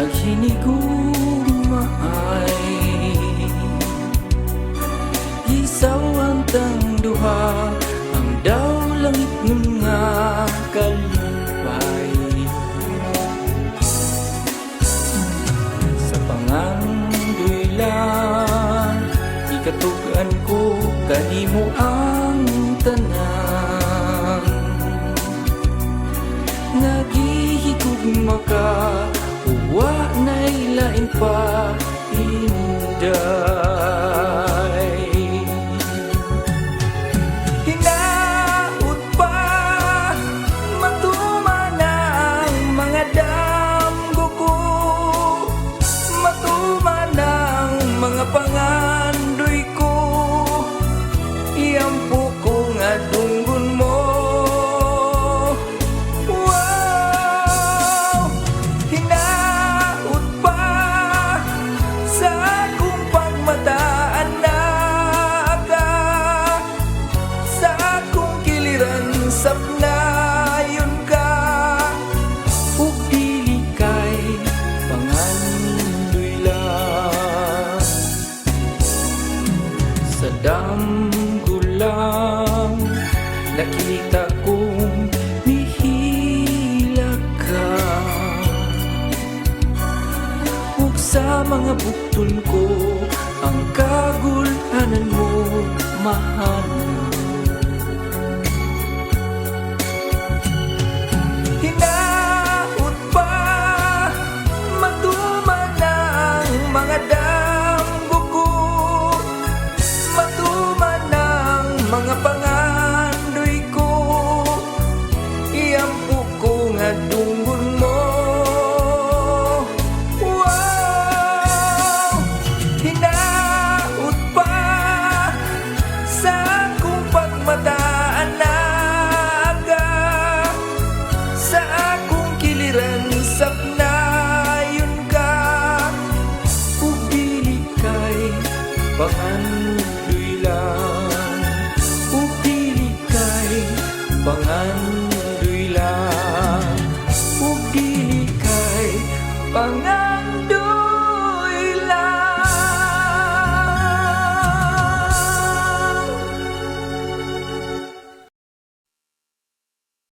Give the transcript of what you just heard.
naghinigugmaay. Isaw ang tang duha, ang daw langit nga kalipay. Sa pangandoy lang, ikatugan ko kanimo ang tanan. Nagihigugma ka, uwa na'y lain pa inday. Hinaut pa, matuman ang mga damgo ko, matuman ang mga pangandoy ko, iyampo ko nga dunggon mo. Sapnayon ka, ug dili kay pangandoy lang. Sa damgo lang nakita kong mihila ka, ug sa mga bukton ko ang kagulhanan mo mahal.